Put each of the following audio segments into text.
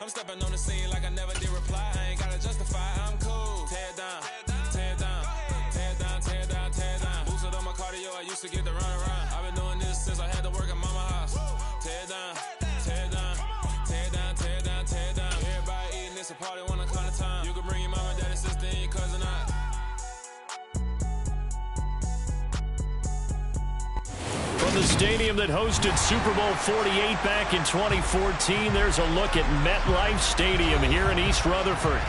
I'm stepping on the scene like I never did reply. I ain't gotta justify, I'm cool. Tear down, tear down, tear down, tear down, tear down. Boosted on my cardio, I used to get to run around. I've been doing this since I had to work at mama house. Tear down, tear down, tear down, tear down, tear down. Everybody eating this a party when I come to time. You can bring your mama, daddy, sister, and your cousin out. From the stadium that hosted Super Bowl 48 back in 2014, there's a look at MetLife Stadium here in East Rutherford.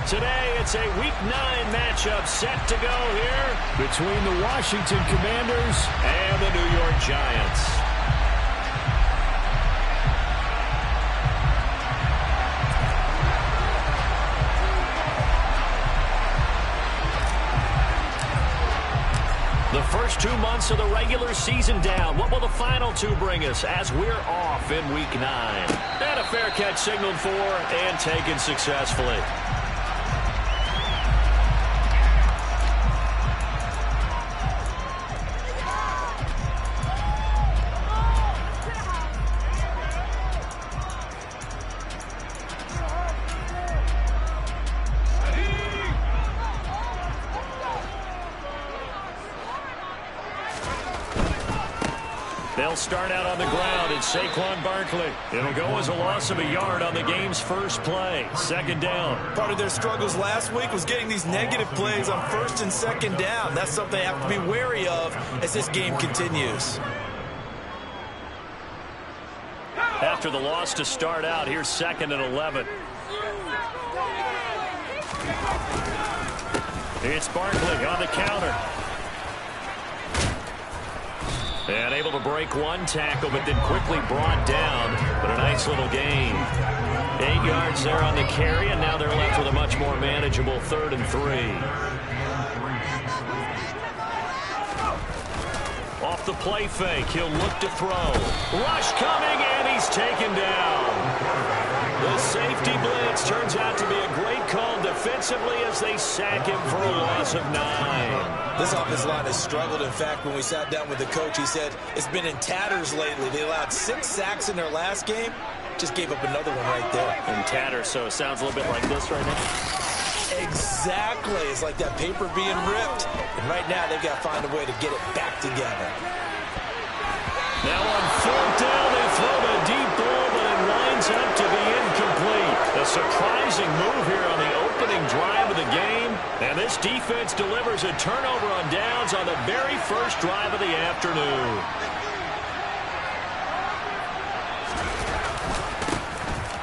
Today, it's a Week 9 matchup set to go here between the Washington Commanders and the New York Giants. The first 2 months of the regular season down. What will the final two bring us as we're off in Week 9? And a fair catch signaled for and taken successfully. They'll start out on the ground. It's Saquon Barkley. It'll go as a loss of a yard on the game's first play. Second down. Part of their struggles last week was getting these negative plays on first and second down. That's something they have to be wary of as this game continues. After the loss to start out, here's 2nd and 11. It's Barkley on the counter. And able to break one tackle, but then quickly brought down. But a nice little gain. 8 yards there on the carry, and now they're left with a much more manageable 3rd and 3. Off the play fake, he'll look to throw. Rush coming, and he's taken down. The safety blitz turns out to be a great call defensively as they sack him for a loss of 9. This offensive line has struggled. In fact, when we sat down with the coach, he said it's been in tatters lately. They allowed 6 sacks in their last game. Just gave up another one right there. In tatters, so it sounds a little bit like this right now. Exactly. It's like that paper being ripped. And right now, they've got to find a way to get it back together. Now on 4th down, they throw the deep ball, but it winds up to be incomplete. A surprising move here on the opening drive of the game. And this defense delivers a turnover on downs on the very first drive of the afternoon.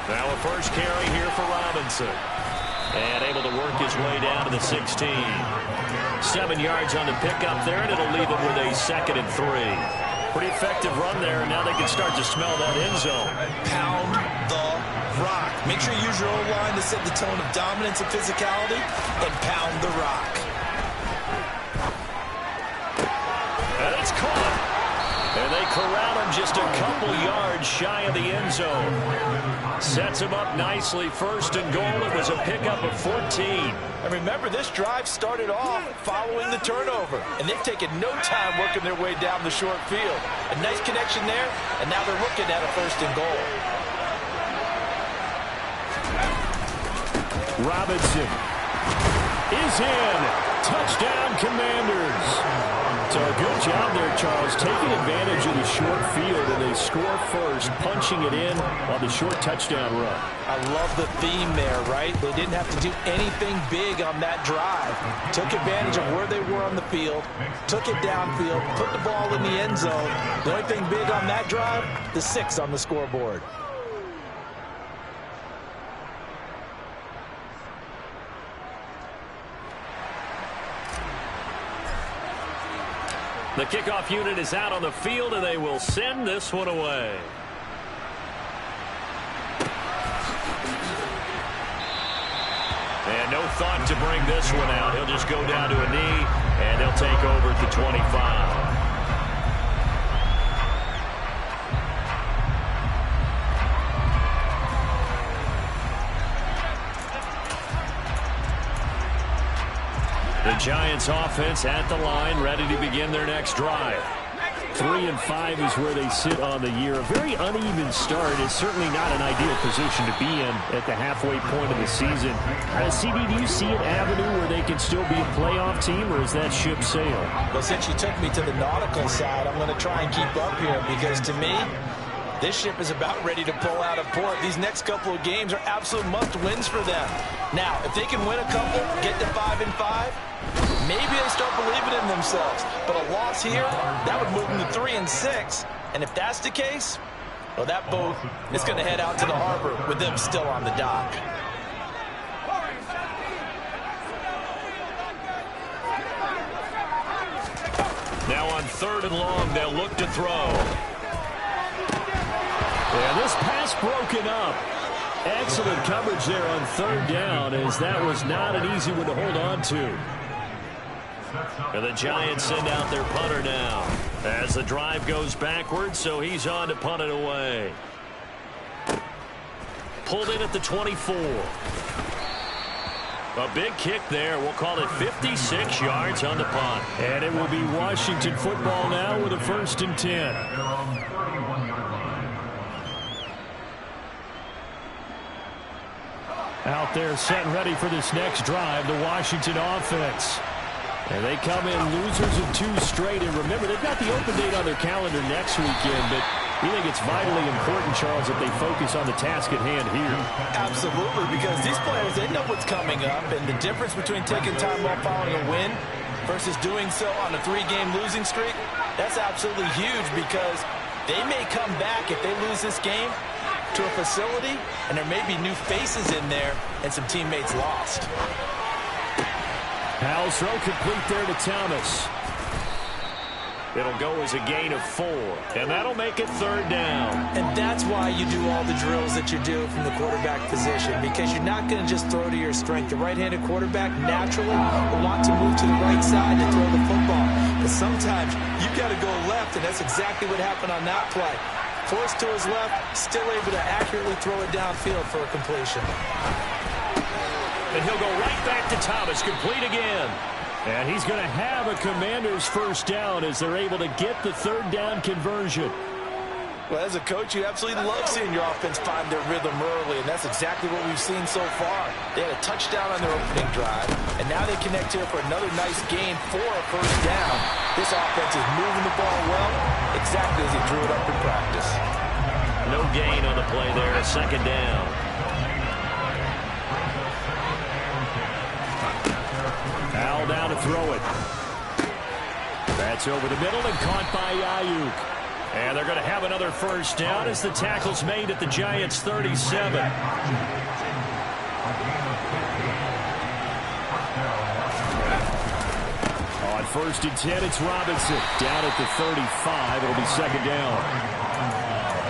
Now a first carry here for Robinson. And able to work his way down to the 16. 7 yards on the pickup there, and it'll leave him with a 2nd and 3. Pretty effective run there, and now they can start to smell that end zone. Pound the rock. Make sure you use your O-line to set the tone of dominance and physicality, and pound the rock. And it's caught. And they corral him just a couple yards shy of the end zone. Sets him up nicely. 1st and goal. It was a pickup of 14. And remember, this drive started off following the turnover. And they've taken no time working their way down the short field. A nice connection there, and now they're looking at a 1st and goal. Robinson is in. Touchdown, Commanders. So a good job there, Charles, taking advantage of the short field, and they score first, punching it in on the short touchdown run. I love the theme there, right? They didn't have to do anything big on that drive. Took advantage of where they were on the field, took it downfield, put the ball in the end zone. The only thing big on that drive, the 6 on the scoreboard. The kickoff unit is out on the field, and they will send this one away. And no thought to bring this one out. He'll just go down to a knee, and they'll take over at the 25. The Giants offense at the line, ready to begin their next drive. 3-5 is where they sit on the year. A very uneven start is certainly not an ideal position to be in at the halfway point of the season. CD, do you see an avenue where they can still be a playoff team, or is that ship sailed? Well, since you took me to the nautical side, I'm going to try and keep up here because to me, this ship is about ready to pull out of port. These next couple of games are absolute must-wins for them. Now, if they can win a couple, get to 5-5, maybe they start believing in themselves. But a loss here, that would move them to 3-6. And if that's the case, well, that boat is going to head out to the harbor with them still on the dock. Now on 3rd and long, they'll look to throw. Yeah, this pass broken up. Excellent coverage there on 3rd down, as that was not an easy one to hold on to. And the Giants send out their punter now as the drive goes backwards, so he's on to punt it away. Pulled in at the 24. A big kick there. We'll call it 56 yards on the punt. And it will be Washington football now with a 1st and 10. Out there set and ready for this next drive, the Washington offense. And they come in losers of 2 straight. And remember, they've got the open date on their calendar next weekend, but we think it's vitally important, Charles, that they focus on the task at hand here. Absolutely, because these players, they know what's coming up, and the difference between taking time off following a win versus doing so on a 3-game losing streak, that's absolutely huge because they may come back if they lose this game to a facility, and there may be new faces in there and some teammates lost. Powell's throw complete there to Thomas. It'll go as a gain of 4, and that'll make it 3rd down. And that's why you do all the drills that you do from the quarterback position, because you're not going to just throw to your strength. The right-handed quarterback naturally will want to move to the right side to throw the football. But sometimes you've got to go left, and that's exactly what happened on that play. Forced to his left, still able to accurately throw it downfield for a completion. And he'll go right back to Thomas, complete again. And he's going to have a Commander's 1st down as they're able to get the 3rd down conversion. Well, as a coach, you absolutely love seeing your offense find their rhythm early, and that's exactly what we've seen so far. They had a touchdown on their opening drive, and now they connect here for another nice gain for a 1st down. This offense is moving the ball well, exactly as he drew it up in practice. No gain on the play there, a 2nd down. Powell down to throw it. That's over the middle and caught by Ayuk. And they're going to have another 1st down as the tackle's made at the Giants' 37. On 1st and 10, it's Robinson. Down at the 35. It'll be 2nd down.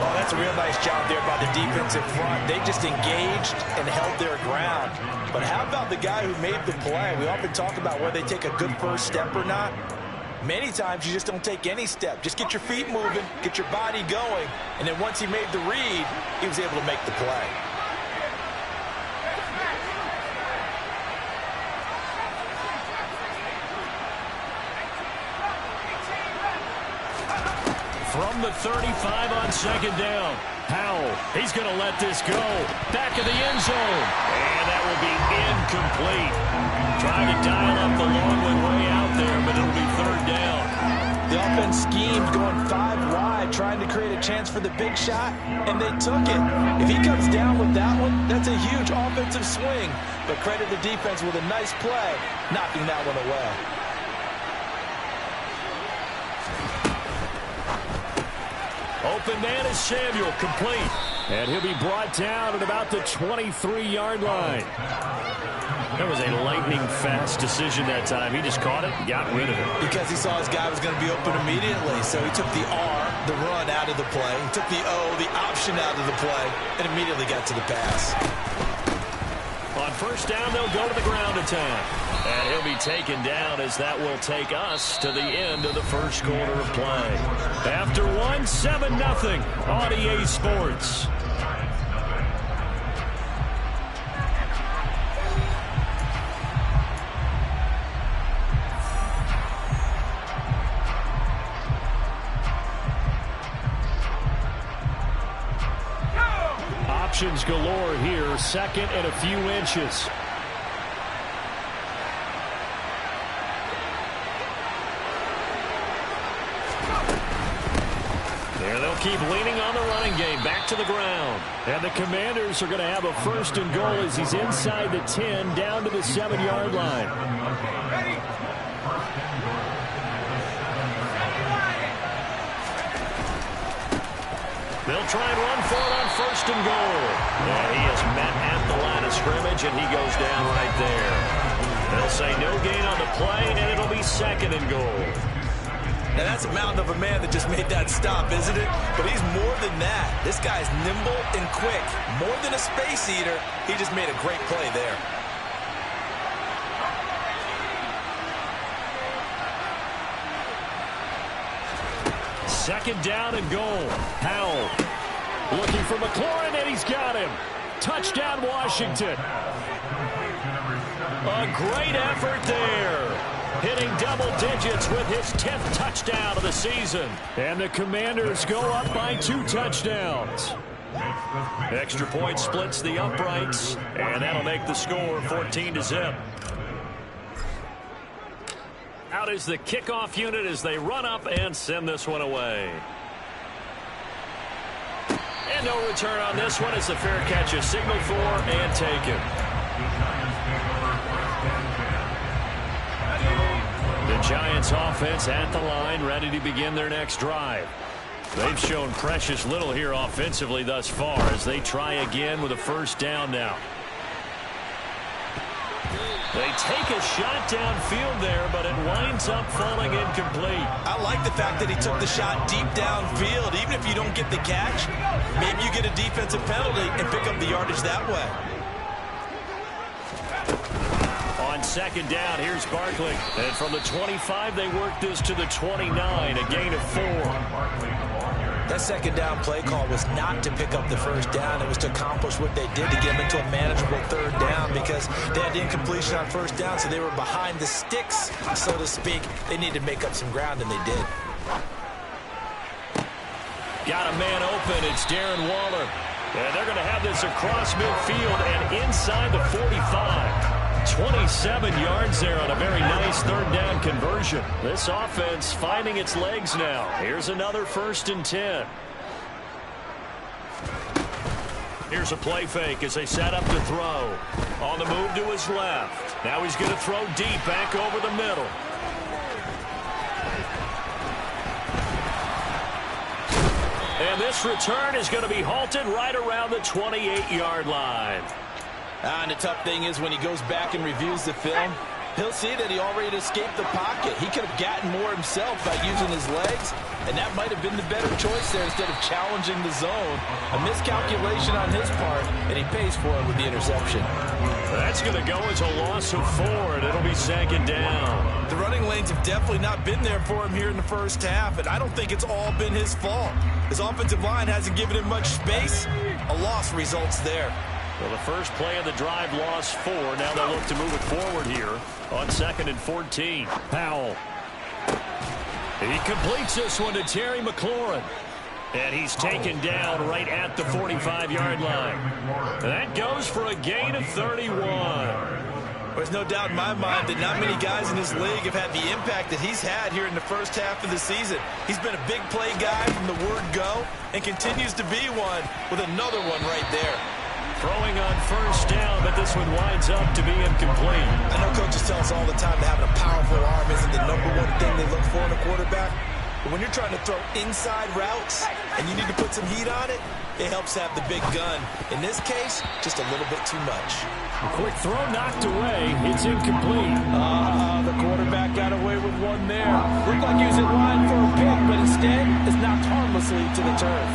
Oh, that's a real nice job there by the defensive front. They just engaged and held their ground. But how about the guy who made the play? We often talk about whether they take a good 1st step or not. Many times you just don't take any step. Just get your feet moving, get your body going, and then once he made the read, he was able to make the play. From the 35 on 2nd down. Powell, he's going to let this go. Back of the end zone. And that will be incomplete. Trying to dial up the long one way out there, but it'll be 3rd down. The offense schemed going 5 wide, trying to create a chance for the big shot, and they took it. If he comes down with that one, that's a huge offensive swing. But credit the defense with a nice play, knocking that one away. Open man is Samuel, complete. And he'll be brought down at about the 23-yard line. That was a lightning-fast decision that time. He just caught it and got rid of it. Because he saw his guy was going to be open immediately. So he took the R, the run, out of the play. He took the O, the option, out of the play, and immediately got to the pass. On 1st down, they'll go to the ground attack. And he'll be taken down as that will take us to the end of the 1st quarter of play. After 7-0 on EA Sports. Formations galore here. Second and a few inches. There they'll keep leaning on the running game. Back to the ground. And the Commanders are going to have a first and goal as he's inside the 10, down to the 7-yard line. They'll try and run for it on first and goal. Yeah, he is met at the line of scrimmage, and he goes down right there. They'll say no gain on the play, and it'll be second and goal. Now, that's a mountain of a man that just made that stop, isn't it? But he's more than that. This guy's nimble and quick. More than a space eater, he just made a great play there. Second down and goal. Howell looking for McLaurin, and he's got him. Touchdown, Washington. A great effort there. Hitting double digits with his 10th touchdown of the season. And the Commanders go up by 2 touchdowns. Extra point splits the uprights, and that'll make the score 14-0. Out is the kickoff unit as they run up and send this one away. And no return on this one as the fair catch is signaled for and taken. The Giants offense at the line, ready to begin their next drive. They've shown precious little here offensively thus far as they try again with a first down now. They take a shot downfield there, but it winds up falling incomplete. I like the fact that he took the shot deep downfield. Even if you don't get the catch, maybe you get a defensive penalty and pick up the yardage that way. On second down, here's Barkley. And from the 25, they work this to the 29, a gain of 4. That second down play call was not to pick up the first down. It was to accomplish what they did to get them into a manageable third down because they had the incompletion on first down, so they were behind the sticks, so to speak. They needed to make up some ground, and they did. Got a man open. It's Darren Waller. And they're going to have this across midfield and inside the 45. 27 yards there on a very nice third down conversion. This offense finding its legs now. Here's another 1st and 10. Here's a play fake as they set up to throw. On the move to his left. Now he's going to throw deep back over the middle. And this return is going to be halted right around the 28-yard line. And the tough thing is when he goes back and reviews the film, he'll see that he already escaped the pocket. He could have gotten more himself by using his legs, and that might have been the better choice there instead of challenging the zone. A miscalculation on his part, and he pays for it with the interception. That's going to go as a loss of 4, and it'll be second down. The running lanes have definitely not been there for him here in the first half, and I don't think it's all been his fault. His offensive line hasn't given him much space. A loss results there. Well, the first play of the drive lost 4. Now they'll look to move it forward here on 2nd and 14. Powell. He completes this one to Terry McLaurin. And he's taken down right at the 45-yard line. That goes for a gain of 31. There's no doubt in my mind that not many guys in this league have had the impact that he's had here in the first half of the season. He's been a big play guy from the word go and continues to be one with another one right there. Throwing on first down, but this one winds up to be incomplete. I know coaches tell us all the time that having a powerful arm isn't the #1 thing they look for in a quarterback. But when you're trying to throw inside routes and you need to put some heat on it, it helps have the big gun. In this case, just a little bit too much. A quick throw knocked away. It's incomplete. The quarterback got away with one there. Looked like he was in line for a pick, but instead is knocked harmlessly to the turf.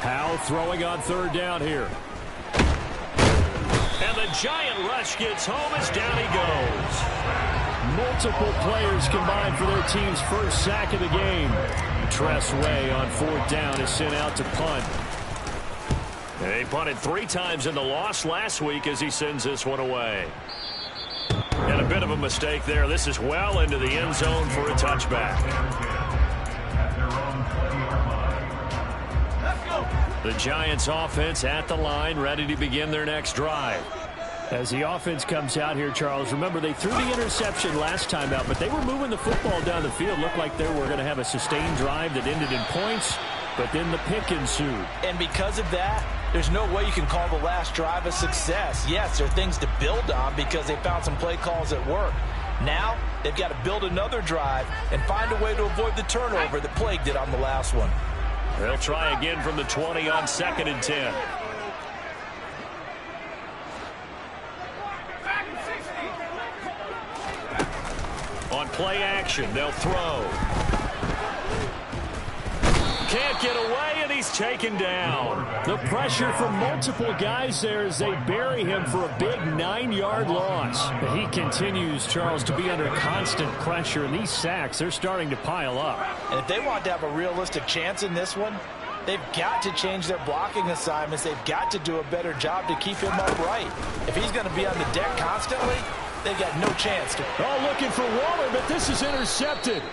Powell throwing on third down here. And the giant rush gets home as down he goes. Multiple players combined for their team's first sack of the game. Tress Way on 4th down is sent out to punt. They punted 3 times in the loss last week as he sends this one away. And a bit of a mistake there. This is well into the end zone for a touchback. The Giants offense at the line, ready to begin their next drive. As the offense comes out here, Charles, remember they threw the interception last time out, but they were moving the football down the field. Looked like they were going to have a sustained drive that ended in points, but then the pick ensued. And because of that, there's no way you can call the last drive a success. Yes, there are things to build on because they found some play calls that work. Now, they've got to build another drive and find a way to avoid the turnover that plagued it on the last one. They'll try again from the 20 on 2nd and 10. On play action, they'll throw. Can't get away, and he's taken down. The pressure from multiple guys there as they bury him for a big 9-yard loss. He continues, Charles, to be under constant pressure, and these sacks, they're starting to pile up. And if they want to have a realistic chance in this one, they've got to change their blocking assignments. They've got to do a better job to keep him upright. If he's going to be on the deck constantly, they've got no chance to. Oh, looking for Waller, but this is intercepted.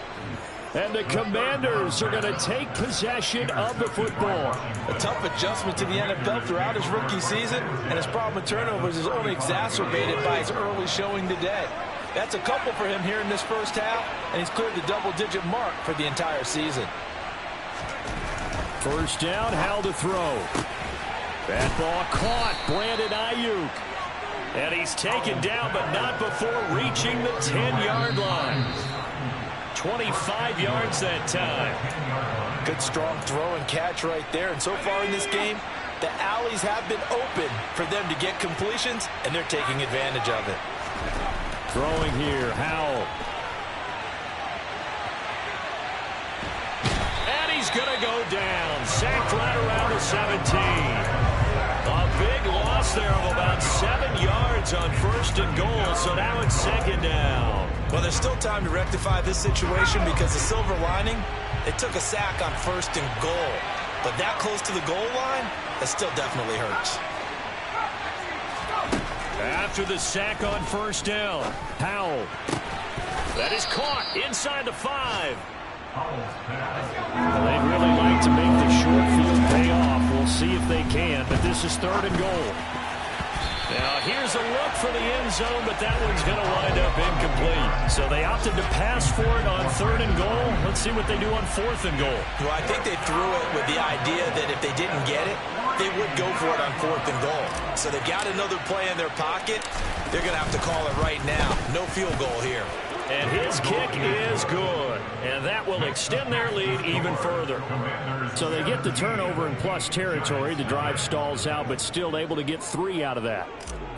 And the Commanders are going to take possession of the football. A tough adjustment to the NFL throughout his rookie season, and his problem with turnovers is only exacerbated by his early showing today. That's a couple for him here in this first half, and he's cleared the double-digit mark for the entire season. First down, Howell to throw. That ball caught, Brandon Ayuk. And he's taken down, but not before reaching the 10-yard line. 25 yards that time. Good strong throw and catch right there. And so far in this game, the alleys have been open for them to get completions, and they're taking advantage of it. Throwing here, Howell. And he's going to go down. Sacked right around the 17. A big loss there of about 7 yards on 1st and goal, so now it's 2nd down. Well, there's still time to rectify this situation because the silver lining, they took a sack on 1st and goal. But that close to the goal line, that still definitely hurts. After the sack on 1st down, Howell. That is caught inside the 5. Well, they'd really like to make the short field pay off. We'll see if they can, but this is 3rd and goal. Now, here's a look for the end zone, but that one's going to wind up incomplete. So they opted to pass for it on 3rd and goal. Let's see what they do on 4th and goal. Well, I think they threw it with the idea that if they didn't get it, they would go for it on 4th and goal. So they've got another play in their pocket. They're going to have to call it right now. No field goal here. And his kick is good. And that will extend their lead even further. So they get the turnover in plus territory. The drive stalls out, but still able to get 3 out of that.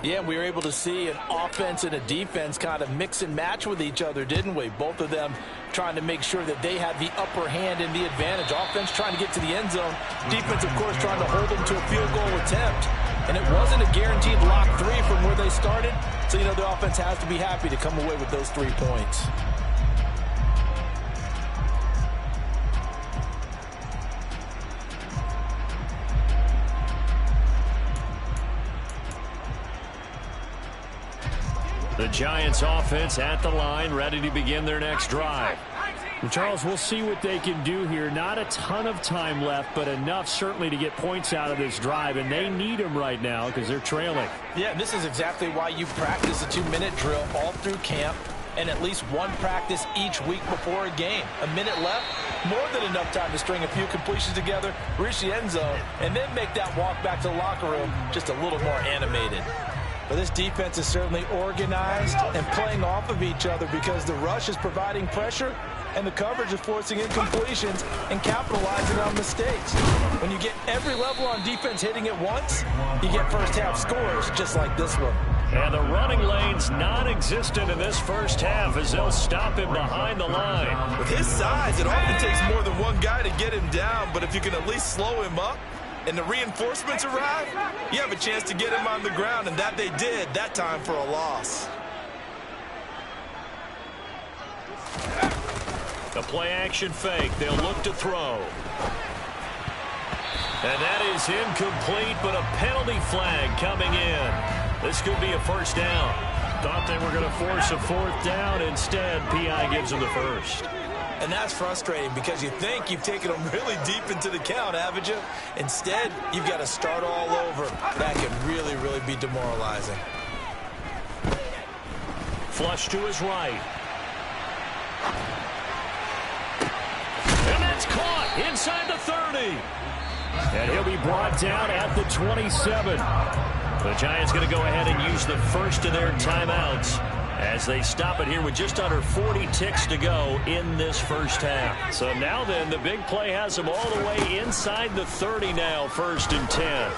Yeah, we were able to see an offense and a defense kind of mix and match with each other, didn't we? Both of them trying to make sure that they had the upper hand and the advantage. Offense trying to get to the end zone. Defense, of course, trying to hold them to a field goal attempt. And it wasn't a guaranteed lock 3 from where they started. So, you know, the offense has to be happy to come away with those 3 points. The Giants offense at the line, ready to begin their next drive. Well, Charles, we'll see what they can do here. Not a ton of time left, but enough certainly to get points out of this drive, and they need them right now because they're trailing. Yeah, this is exactly why you practice a 2-minute drill all through camp and at least one practice each week before a game. A minute left, more than enough time to string a few completions together, reach the end zone, and then make that walk back to the locker room just a little more animated. But this defense is certainly organized and playing off of each other because the rush is providing pressure and the coverage is forcing incompletions and capitalizing on mistakes. When you get every level on defense hitting it once, you get first half scores just like this one. And the running lane's non-existent in this first half as they'll stop him behind the line. With his size, it often takes more than one guy to get him down, but if you can at least slow him up and the reinforcements arrive, you have a chance to get him on the ground, and that they did that time for a loss. The play-action fake. They'll look to throw. And that is incomplete, but a penalty flag coming in. This could be a first down. Thought they were going to force a fourth down. Instead, P.I. gives them the first. And that's frustrating because you think you've taken them really deep into the count, haven't you? Instead, you've got to start all over. That can really, really be demoralizing. Flush to his right. And that's caught inside the 30. And he'll be brought down at the 27. The Giants going to go ahead and use the first of their timeouts as they stop it here with just under 40 ticks to go in this first half. So now then, the big play has them all the way inside the 30 now, 1st and 10.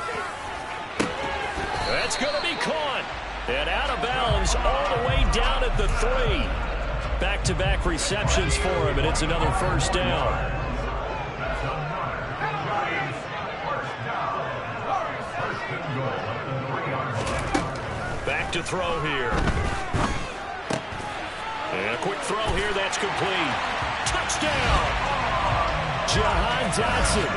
That's going to be caught. And out of bounds all the way down at the 3. Back-to-back receptions for him, and it's another first down. Back to throw here. And a quick throw here, that's complete. Touchdown! Jahan Dotson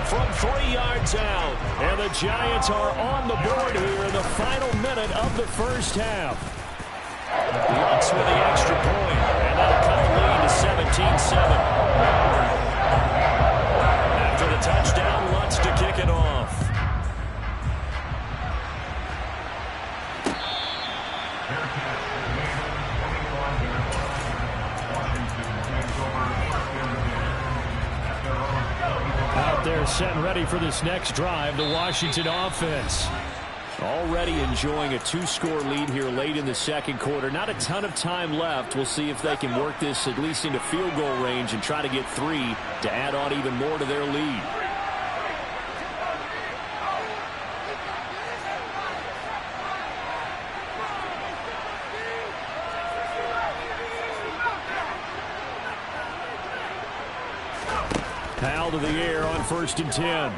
from 3 yards out. And the Giants are on the board here in the final minute of the first half. Lutz with the extra point, and that'll cut the lead to 17-7. After the touchdown, Lutz to kick it off. Out there set and ready for this next drive, the Washington offense. Already enjoying a 2-score lead here late in the second quarter. Not a ton of time left. We'll see if they can work this at least into field goal range and try to get 3 to add on even more to their lead. Powell to the air on 1st and 10.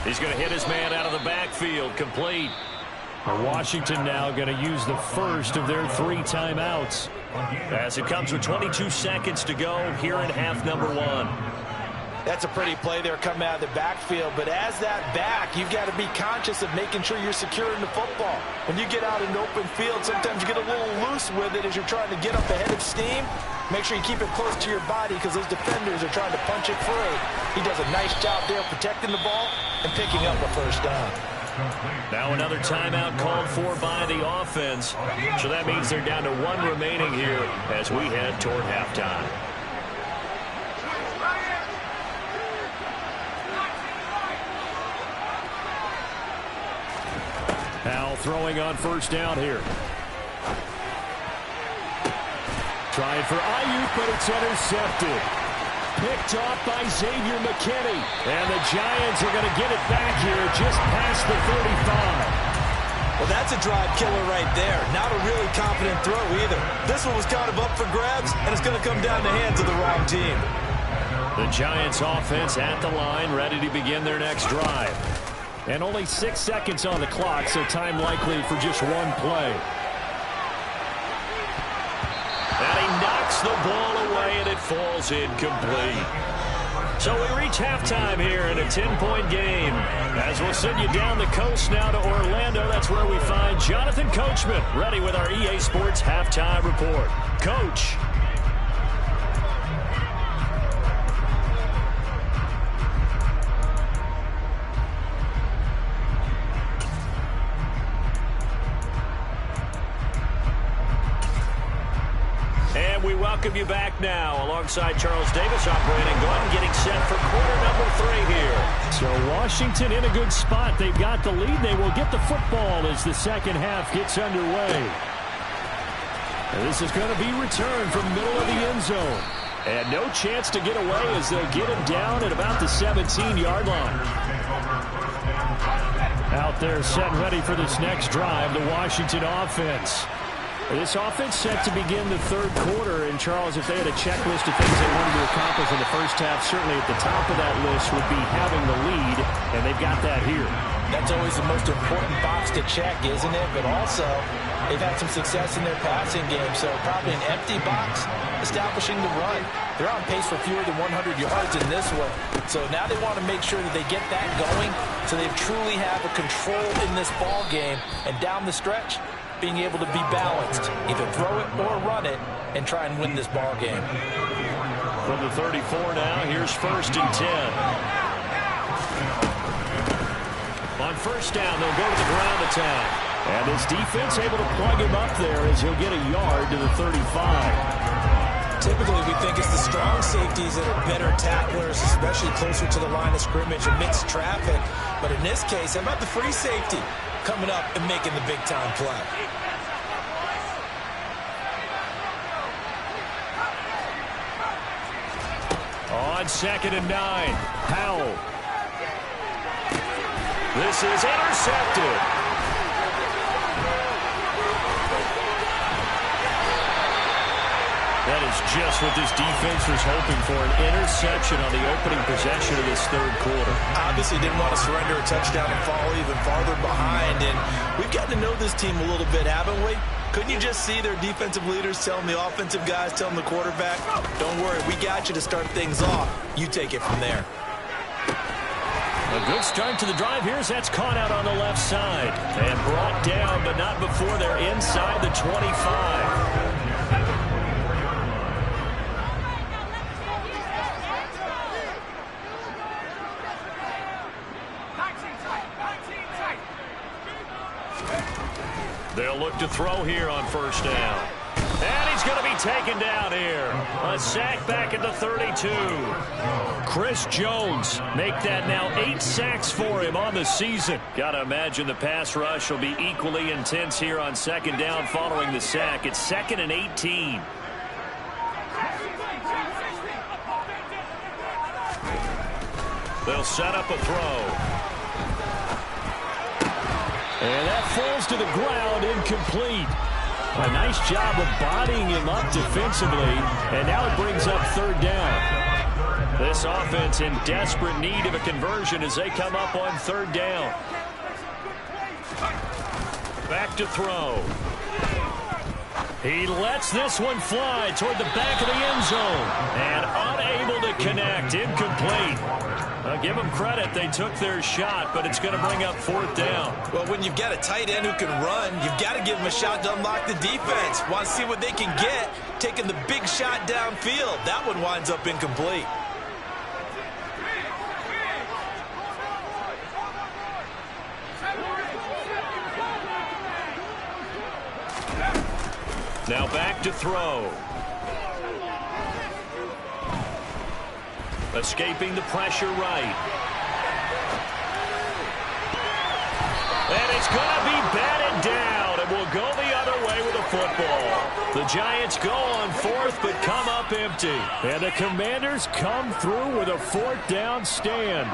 He's going to hit his man out of the backfield. Complete. Washington now going to use the first of their 3 timeouts as it comes with 22 seconds to go here in half number 1. That's a pretty play there coming out of the backfield, but as that back, you've got to be conscious of making sure you're securing the football. When you get out in open field, sometimes you get a little loose with it as you're trying to get up ahead of steam. Make sure you keep it close to your body because those defenders are trying to punch it free. He does a nice job there protecting the ball and picking up a first down. Now another timeout called for by the offense. So that means they're down to 1 remaining here as we head toward halftime. Powell throwing on 1st down here. Trying for Ayuk, but it's intercepted. Picked off by Xavier McKinney. And the Giants are going to get it back here just past the 35. Well, that's a drive killer right there. Not a really confident throw either. This one was kind of up for grabs, and it's going to come down the hands of the wrong team. The Giants offense at the line, ready to begin their next drive. And only 6 seconds on the clock, so time likely for just 1 play. And he knocks the ball away, and it falls incomplete. So we reach halftime here in a 10-point game. As we'll send you down the coast now to Orlando, that's where we find Jonathan Coachman, ready with our EA Sports Halftime Report. Coach. And we welcome you back now alongside Charles Davis operating, going and getting set for quarter number 3 here. So Washington in a good spot. They've got the lead. They will get the football as the second half gets underway. And this is going to be returned from middle of the end zone. And no chance to get away as they'll get him down at about the 17-yard line. Out there set and ready for this next drive, the Washington offense. This offense set to begin the third quarter, and Charles, if they had a checklist of things they wanted to accomplish in the first half, certainly at the top of that list would be having the lead, and they've got that here. That's always the most important box to check, isn't it? But also, they've had some success in their passing game, so probably an empty box establishing the run. They're on pace for fewer than 100 yards in this one, so now they want to make sure that they get that going so they truly have a control in this ball game, and down the stretch, being able to be balanced, either throw it or run it, and try and win this ball game. From the 34 now, here's 1st and 10. On 1st down, they'll go to the ground attack. And this defense able to plug him up there as he'll get a yard to the 35. Typically, we think it's the strong safeties that are better tacklers, especially closer to the line of scrimmage amidst traffic. But in this case, how about the free safety coming up and making the big-time play? On 2nd and 9, Howell. This is intercepted. That is just what this defense was hoping for, an interception on the opening possession of this 3rd quarter. Obviously didn't want to surrender a touchdown and fall even farther behind, and we've gotten to know this team a little bit, haven't we? Couldn't you just see their defensive leaders telling the offensive guys, telling the quarterback, don't worry, we got you to start things off. You take it from there. A good start to the drive here as that's caught out on the left side. And brought down, but not before they're inside the 25. They'll look to throw here on 1st down. And he's going to be taken down here. A sack back at the 32. Chris Jones make that now 8 sacks for him on the season. Got to imagine the pass rush will be equally intense here on 2nd down following the sack. It's 2nd and 18. They'll set up a throw. And that falls to the ground, incomplete. A nice job of bodying him up defensively, and now it brings up 3rd down. This offense in desperate need of a conversion as they come up on 3rd down. Back to throw. He lets this one fly toward the back of the end zone, and unable to connect, incomplete. Give them credit. They took their shot, but it's going to bring up 4th down. Well, when you've got a tight end who can run, you've got to give him a shot to unlock the defense. Want to see what they can get, taking the big shot downfield. That one winds up incomplete. Now back to throw. Escaping the pressure right. And it's going to be batted down, and will go the other way with the football. The Giants go on 4th, but come up empty. And the Commanders come through with a 4th down stand.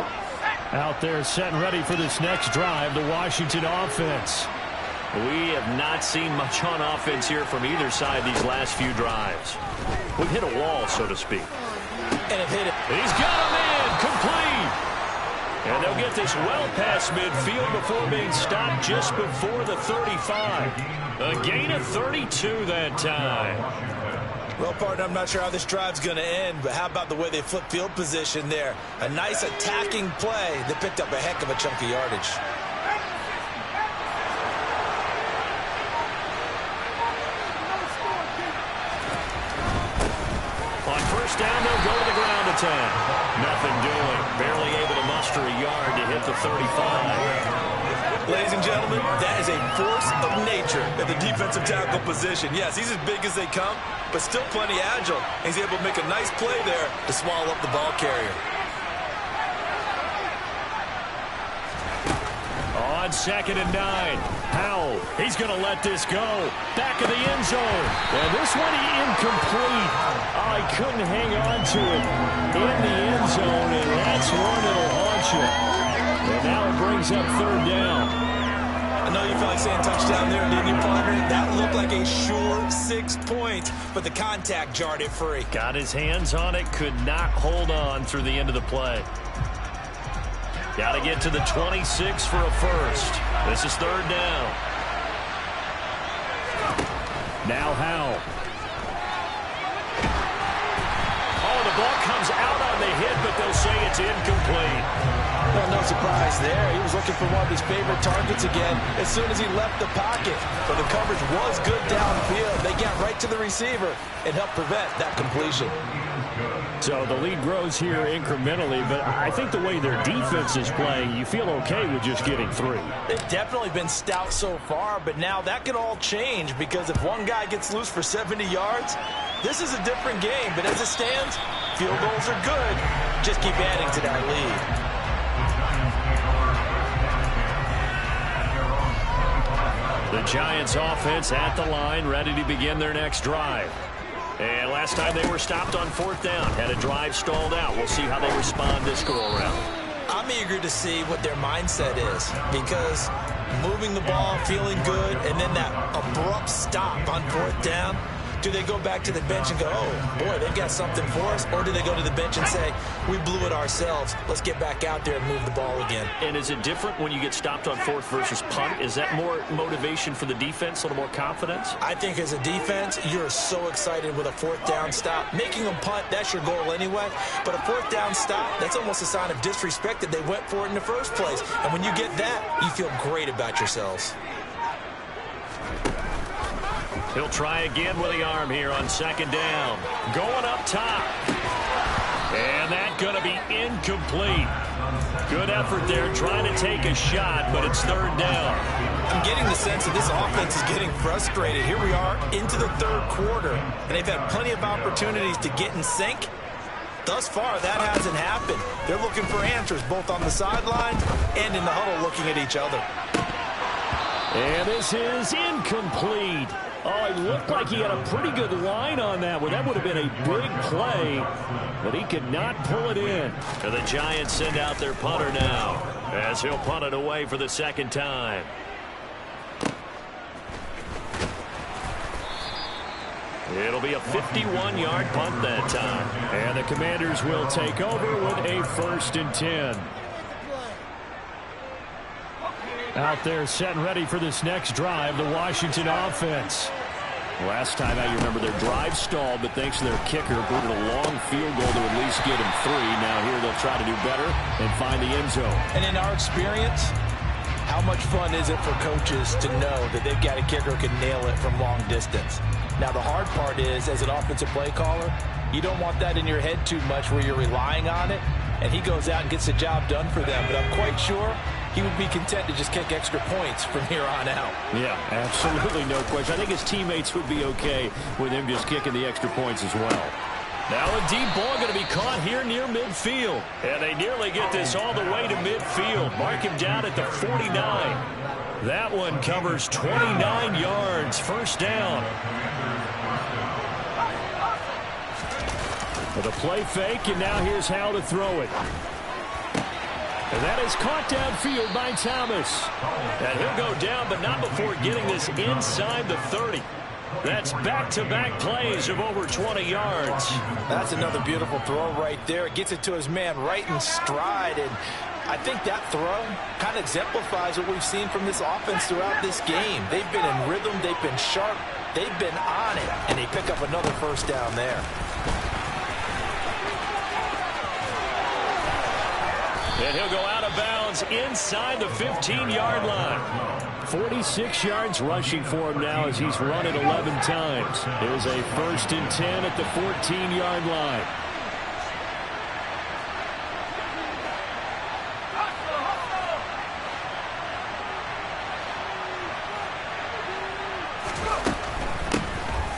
Out there set and ready for this next drive, the Washington offense. We have not seen much on offense here from either side these last few drives. We've hit a wall, so to speak. And it hit it. He's got him in, complete. And they'll get this well past midfield before being stopped just before the 35. A gain of 32 that time. Well, partner, I'm not sure how this drive's going to end, but how about the way they flip field position there? A nice attacking play that picked up a heck of a chunk of yardage. On 1st down, they'll go to the ground attack. Nothing doing. Barely able to muster a yard to hit the 35. Ladies and gentlemen, that is a force of nature at the defensive tackle position. Yes, he's as big as they come, but still plenty agile. He's able to make a nice play there to swallow up the ball carrier. On 2nd and 9, Howell, he's going to let this go. Back of the end zone. And this one incomplete. Oh, he couldn't hang on to it in the end zone, and that's one that'll haunt you. And now it brings up 3rd down. I know you felt like saying touchdown there, didn't you, partner? That looked like a sure 6 points, but the contact jarred it free. Got his hands on it, could not hold on through the end of the play. Got to get to the 26 for a first. This is 3rd down. Now Howell. Oh, the ball comes out on the hit, but they'll say it's incomplete. Well, no surprise there. He was looking for one of his favorite targets again as soon as he left the pocket. But the coverage was good downfield. They got right to the receiver and helped prevent that completion. So the lead grows here incrementally, but I think the way their defense is playing, you feel okay with just getting 3. They've definitely been stout so far, but now that could all change because if one guy gets loose for 70 yards, this is a different game. But as it stands, field goals are good. Just keep adding to that lead. The Giants offense at the line, ready to begin their next drive. And last time they were stopped on 4th down, had a drive stalled out. We'll see how they respond this go-around. I'm eager to see what their mindset is because moving the ball, feeling good, and then that abrupt stop on 4th down, do they go back to the bench and go, oh, boy, they've got something for us? Or do they go to the bench and say, we blew it ourselves. Let's get back out there and move the ball again. And is it different when you get stopped on 4th versus punt? Is that more motivation for the defense, a little more confidence? I think as a defense, you're so excited with a 4th down stop. Making them punt, that's your goal anyway. But a 4th down stop, that's almost a sign of disrespect that they went for it in the first place. And when you get that, you feel great about yourselves. He'll try again with the arm here on 2nd down. Going up top. And that's going to be incomplete. Good effort there trying to take a shot, but it's 3rd down. I'm getting the sense that this offense is getting frustrated. Here we are into the 3rd quarter, and they've had plenty of opportunities to get in sync. Thus far, that hasn't happened. They're looking for answers both on the sidelines and in the huddle looking at each other. And this is incomplete. Oh, it looked like he had a pretty good line on that one. That would have been a big play, but he could not pull it in. And the Giants send out their punter now as he'll punt it away for the 2nd time. It'll be a 51-yard punt that time. And the Commanders will take over with a 1st and 10. Out there set and ready for this next drive, the Washington offense. Last time out, you remember their drive stalled, but thanks to their kicker, booted a long field goal to at least get him 3. Now here they'll try to do better and find the end zone. And in our experience, how much fun is it for coaches to know that they've got a kicker who can nail it from long distance? Now the hard part is, as an offensive play caller, you don't want that in your head too much where you're relying on it, and he goes out and gets the job done for them. But I'm quite sure he would be content to just kick extra points from here on out. Yeah, absolutely no question. I think his teammates would be okay with him just kicking the extra points as well. Now a deep ball going to be caught here near midfield. And they nearly get this all the way to midfield. Mark him down at the 49. That one covers 29 yards. 1st down. With a play fake, and now here's how to throw it. And that is caught downfield by Thomas. And he'll go down, but not before getting this inside the 30. That's back-to-back plays of over 20 yards. That's another beautiful throw right there. It gets it to his man right in stride. And I think that throw kind of exemplifies what we've seen from this offense throughout this game. They've been in rhythm. They've been sharp. They've been on it. And they pick up another 1st down there. And he'll go out of bounds inside the 15-yard line. 46 yards rushing for him now as he's run it 11 times. Here's a 1st and 10 at the 14-yard line.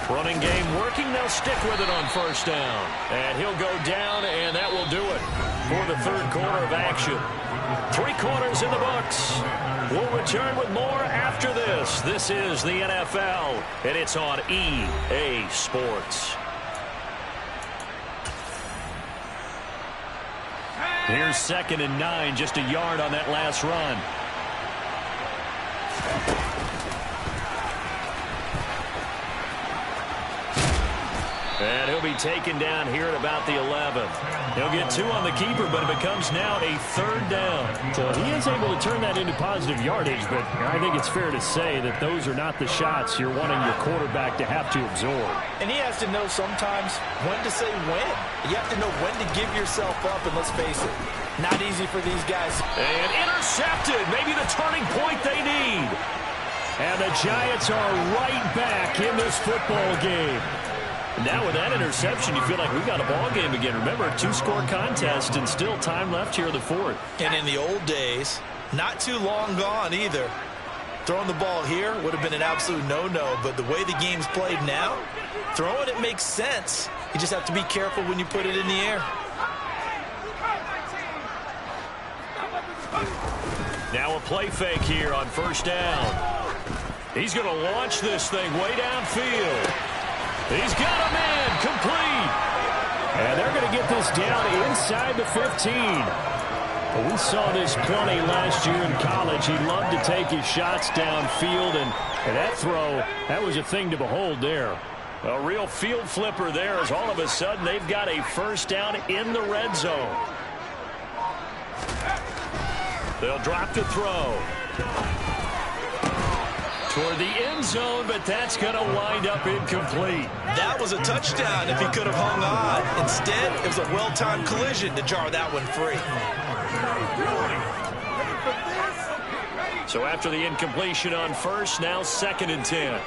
Running game working. They'll stick with it on 1st down. And he'll go down, and that will do it for the 3rd quarter of action. 3 quarters in the books. We'll return with more after this. This is the NFL, and it's on EA Sports. Here's 2nd and 9, just a yard on that last run. And he'll be taken down here at about the 11. He'll get 2 on the keeper, but it becomes now a 3rd down. So he is able to turn that into positive yardage, but I think it's fair to say that those are not the shots you're wanting your quarterback to have to absorb. And he has to know sometimes when to say when. You have to know when to give yourself up, and let's face it, not easy for these guys. And intercepted, maybe the turning point they need. And the Giants are right back in this football game. Now with that interception, you feel like we got a ball game again. Remember, a 2-score contest and still time left here in the 4th. And in the old days, not too long gone either. Throwing the ball here would have been an absolute no-no, but the way the game's played now, throwing it makes sense. You just have to be careful when you put it in the air. Now a play fake here on 1st down. He's going to launch this thing way downfield. He's got a man complete. And they're going to get this down inside the 15. We saw this plenty last year in college. He loved to take his shots downfield, and that throw, that was a thing to behold there. A real field flipper there as all of a sudden they've got a 1st down in the red zone. They'll drop the throw toward the end zone, but that's going to wind up incomplete. That was a touchdown if he could have hung on. Instead, it was a well-timed collision to jar that one free. So after the incompletion on 1st, now 2nd and 10.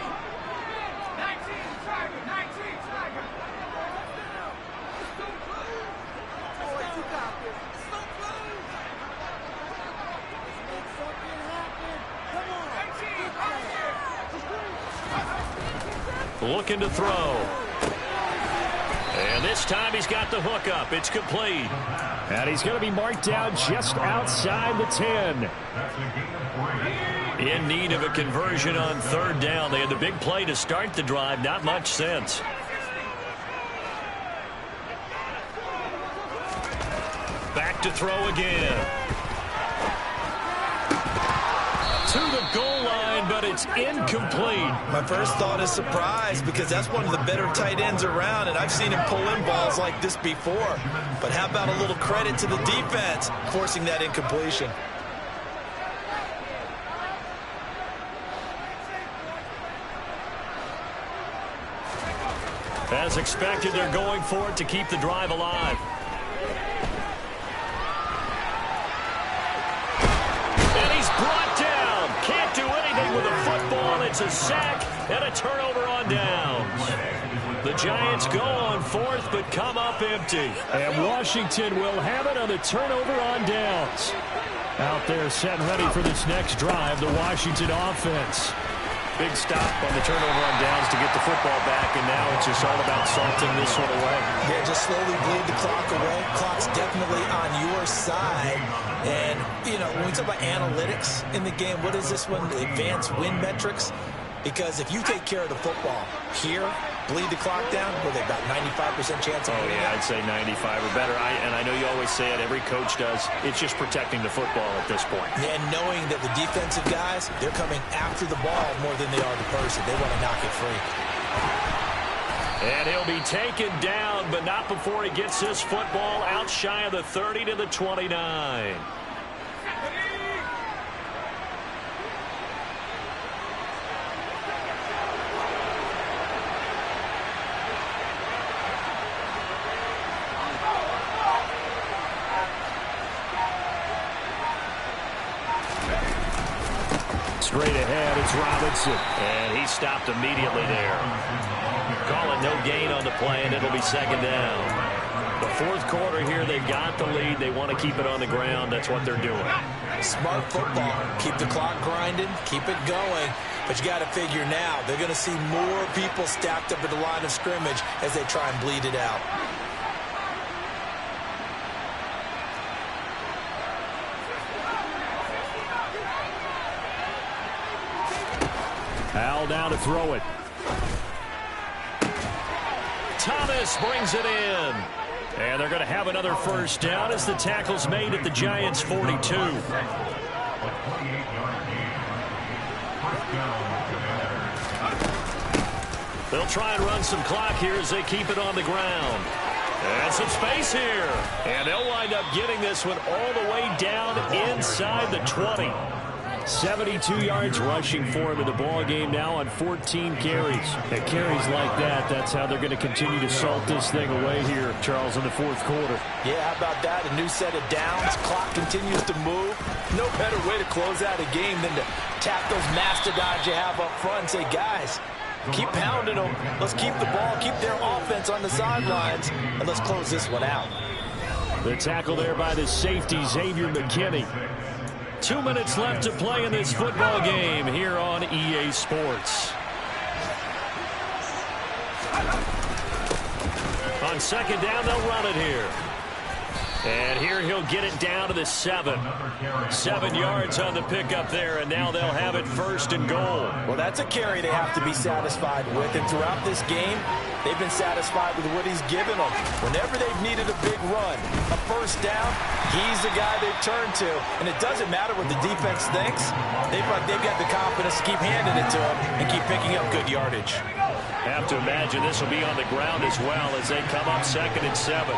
Looking to throw. And this time he's got the hook up. It's complete. And he's going to be marked down just outside the 10. In need of a conversion on 3rd down. They had the big play to start the drive. Not much sense. Back to throw again. To the goal line, but it's incomplete. My first thought is surprise, because that's one of the better tight ends around, and I've seen him pull in balls like this before. But how about a little credit to the defense forcing that incompletion? As expected, they're going for it to keep the drive alive. And he's brought down. Can't do anything with a football. It's a sack and a turnover on downs. The Giants go on 4th, but come up empty. And Washington will have it on the turnover on downs. Out there set ready for this next drive, the Washington offense. Big stop on the turnover on downs to get the football back, and now it's just all about salting this one away. Yeah, just slowly bleed the clock away. Clock's definitely on your side. And, you know, when we talk about analytics in the game, what is this one? The advanced win metrics? Because if you take care of the football here, bleed the clock down, with about 95% chance of winning. Yeah, I'd say 95 or better. And I know you always say it, every coach does. It's just protecting the football at this point. And knowing that the defensive guys, they're coming after the ball more than they are the person. They want to knock it free. And he'll be taken down, but not before he gets this football out shy of the 30 to the 29. Straight ahead, it's Robinson. And he stopped immediately there. Call it no gain on the play, and it'll be 2nd down. The 4th quarter here, they've got the lead. They want to keep it on the ground. That's what they're doing. Smart football. Keep the clock grinding. Keep it going. But you got to figure now, they're going to see more people stacked up at the line of scrimmage as they try and bleed it out. Al down to throw it. Thomas brings it in. And they're going to have another 1st down as the tackle's made at the Giants' 42. They'll try and run some clock here as they keep it on the ground. And some space here. And they'll wind up getting this one all the way down inside the 20. 72 yards rushing for him in the ball game now on 14 carries. And carries like that, that's how they're going to continue to salt this thing away here, Charles, in the fourth quarter. Yeah, how about that? A new set of downs. Clock continues to move. No better way to close out a game than to tap those mastodons you have up front and say, guys, keep pounding them. Let's keep the ball, keep their offense on the sidelines, and let's close this one out. The tackle there by the safety, Xavier McKinney. 2 minutes left to play in this football game here on EA Sports. On second down, they'll run it here. And here he'll get it down to the 7. 7 yards on the pickup there, and now they'll have it first and goal. Well, that's a carry they have to be satisfied with, and throughout this game, they've been satisfied with what he's given them. Whenever they've needed a big run, a first down, he's the guy they've turned to. And it doesn't matter what the defense thinks. They've got the confidence to keep handing it to him and keep picking up good yardage. Have to imagine this will be on the ground as well as they come up 2nd and 7.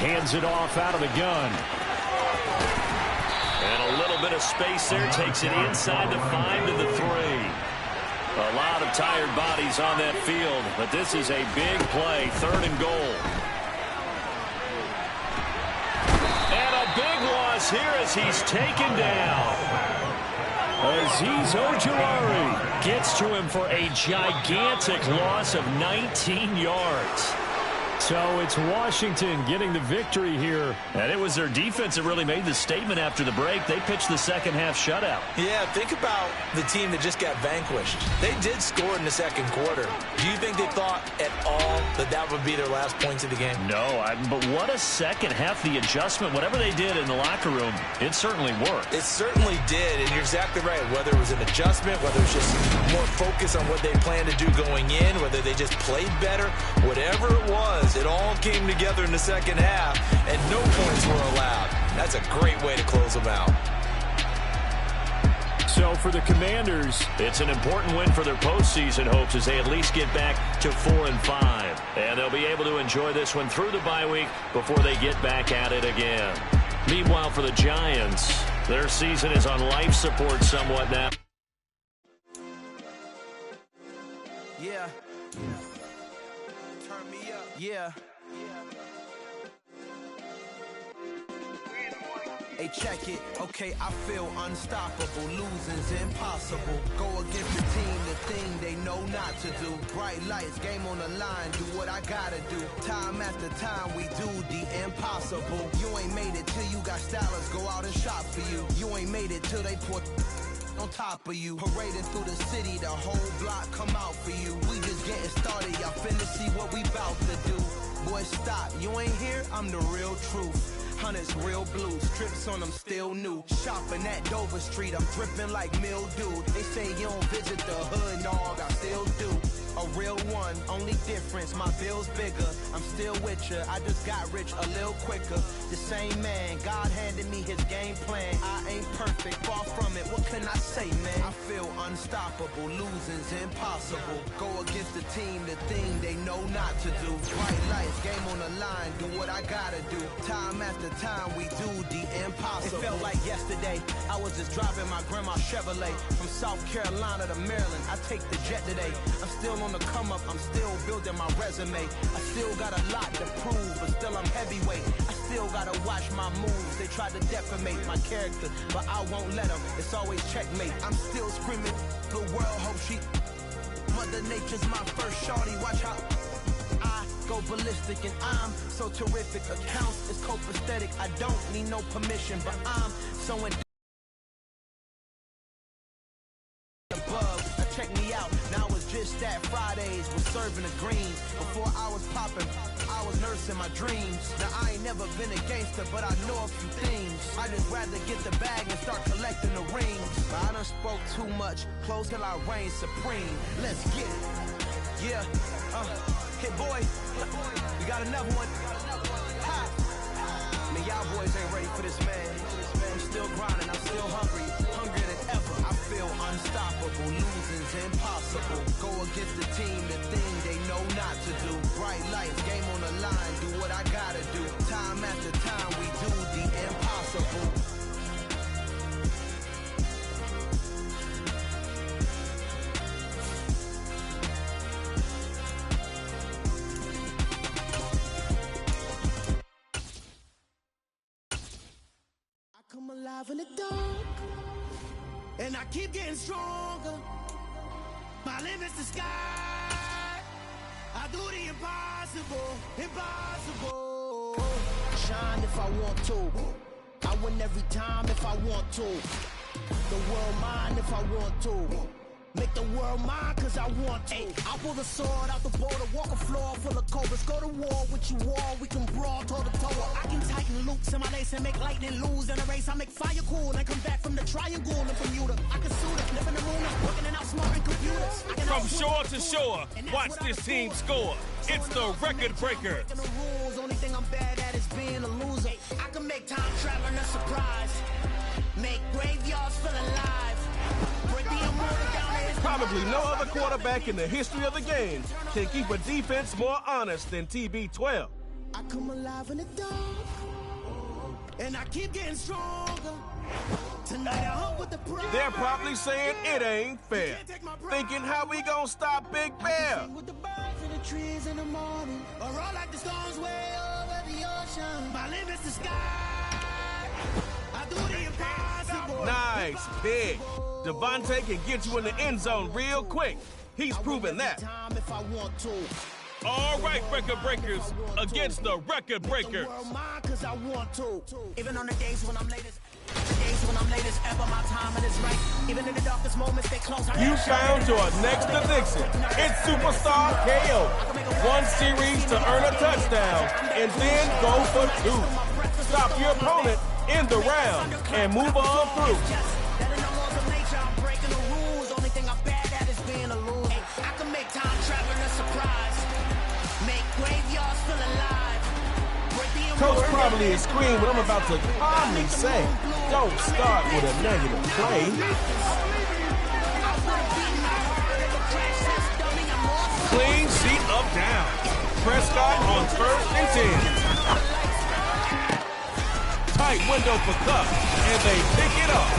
Hands it off out of the gun. And a little bit of space there. Takes it inside the 5 to the 3. A lot of tired bodies on that field, but this is a big play. 3rd and goal. And a big loss here as he's taken down. Azeez Ojulari gets to him for a gigantic loss of 19 yards. So it's Washington getting the victory here. And it was their defense that really made the statement after the break. They pitched the second half shutout. Yeah, think about the team that just got vanquished. They did score in the second quarter. Do you think they thought at all that that would be their last points of the game? No, but what a second half. The adjustment, whatever they did in the locker room, it certainly worked. It certainly did, and you're exactly right. Whether it was an adjustment, whether it was just more focus on what they planned to do going in, whether they just played better, whatever it was, it all came together in the second half, and no points were allowed. That's a great way to close them out. So for the Commanders, it's an important win for their postseason hopes as they at least get back to 4-5. And they'll be able to enjoy this one through the bye week before they get back at it again. Meanwhile, for the Giants, their season is on life support somewhat now. Yeah. Turn me up. Yeah. Hey, check it. Okay, I feel unstoppable. Losing's impossible. Go against the team, the thing they know not to do. Bright lights, game on the line. Do what I gotta do. Time after time, we do the impossible. You ain't made it till you got stylers go out and shop for you. You ain't made it till they put on top of you. Parading through the city, the whole block come out for you. We just getting started, y'all finna see what we bout to do. Boy, stop, you ain't here, I'm the real truth. Hunters, real blue, strips on them still new. Shopping at Dover Street, I'm dripping like mildew. They say you don't visit the hood, dog, I still do. A real one, only difference, my bill's bigger. I'm still with ya, I just got rich a little quicker. The same man, God handed me his game plan. I ain't perfect, far from it, what can I say, man? I feel unstoppable, losing's impossible. Go against the team, the thing they know not to do. Bright lights, game on the line, do what I gotta do. Time after time, we do the impossible. It felt like yesterday, I was just driving my grandma's Chevrolet. From South Carolina to Maryland, I take the jet today. I'm still on the come up, I'm still building my resume. I still got a lot to prove, but still I'm heavyweight. I still gotta watch my moves. They tried to defamate my character, but I won't let them. It's always checkmate. I'm still screaming, the world hope she. Mother Nature's my first shorty. Watch how I go ballistic, and I'm so terrific. Accounts is copacetic. I don't need no permission, but I'm so in above. Check me out. Now it's just that Fridays was serving the greens. Before I was popping, I was nursing my dreams. Now I ain't never been a gangster, but I know a few things. I just rather get the bag and start collecting the rings. But I done spoke too much. Close till I reign supreme. Let's get it. Yeah. Hit boy. We got another one. Ha. Man, y'all boys ain't ready for this, man. I'm still grinding. I'm still hungry. Hungrier than ever. I feel unstoppable, losing's impossible. Go against the team, the thing they know not to do. Bright lights, game on the line, do what I gotta do. Time after time, we do the impossible. Come alive in the dark, and I keep getting stronger. My limit's the sky. I do the impossible, impossible. Shine if I want to. I win every time if I want to. The world mine if I want to. Make the world mine cause I want to. I pull the sword out the border, walk a floor full of cobras. Go to war with you all, we can brawl toe to toe. I can tighten loops in my lace and make lightning lose in a race. I make fire cool and come back from the triangle in Bermuda. I can suit it, live in the room, working and outsmarting computers. From shore to shore, watch this team score. It's the Record Breakers. Only thing I'm bad at is being a loser. I can make time traveling a surprise. Make graveyards feel alive. Break the immortal down. Probably no other quarterback in the history of the game can keep a defense more honest than TB12. I come alive in the dark, and I keep getting stronger. Tonight I hunt with the pride. They're probably saying it ain't fair, thinking how we gonna stop Big Bear. With the birds and the trees in the morning, or all like the storms way over the ocean. My limit's the sky. I do the impossible. Nice, big. Devontae can get you in the end zone real quick. He's proven that. All right, Record Breakers against the Record Breakers. Even on the days when I'm latest, ever, my timing is right. Even in the darkest moments, they close. You found your next addiction. It's Superstar KO. One series to earn a touchdown, and then go for two. Stop your opponent in the round and move on through. Coach probably is screaming what I'm about to calmly say. Don't start with a negative play. Clean sheet up down. Prescott on 1st and 10. Tight window for Cup, and they pick it up.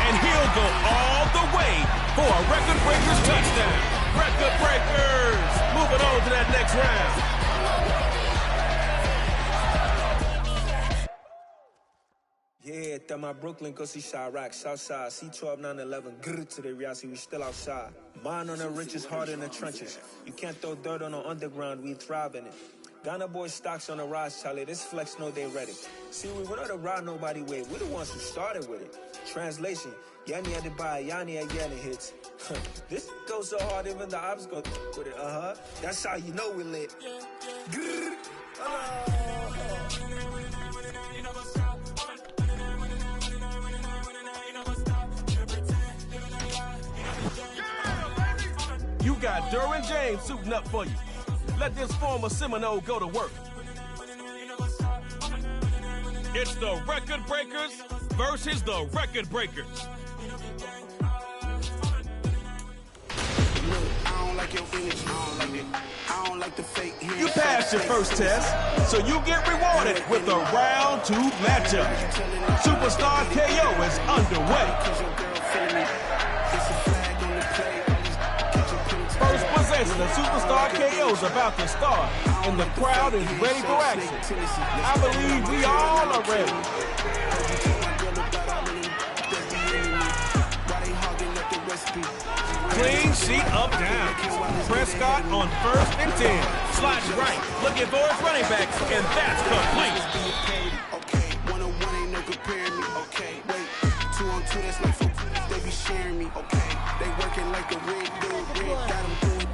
And he'll go all the way for a Record Breakers touchdown. Record Breakers moving on to that next round. Yeah, that my Brooklyn, go see Chirac, Southside, C12, 911, grrr to the reality, we still outside. Mine on the richest, heart in the trenches. You can't throw dirt on the underground, we thrive in it. Ghana boys stocks on the rise, Charlie, this flex know they ready. See, we were not to ride nobody with, we're the ones who started with it. Translation, Yanni had to buy, Yanni had getting hits. This goes so hard, even the ops go with it, That's how you know we lit. Grrr. You got Derwin James suiting up for you. Let this former Seminole go to work. It's the Record Breakers versus the Record Breakers. You passed your first test, so you get rewarded with a round 2 matchup. Superstar KO is underway. First possession of Superstar KO is about to start, and the crowd is ready for action. I believe we all are ready. Clean sheet up down. Prescott on 1st and 10. Slides right, looking for his running back, and that's complete. Okay, 1-on-1 ain't no comparing me. Okay, wait, 2-on-2 that's like they be sharing me. Okay, they working like a rig dude. Got them through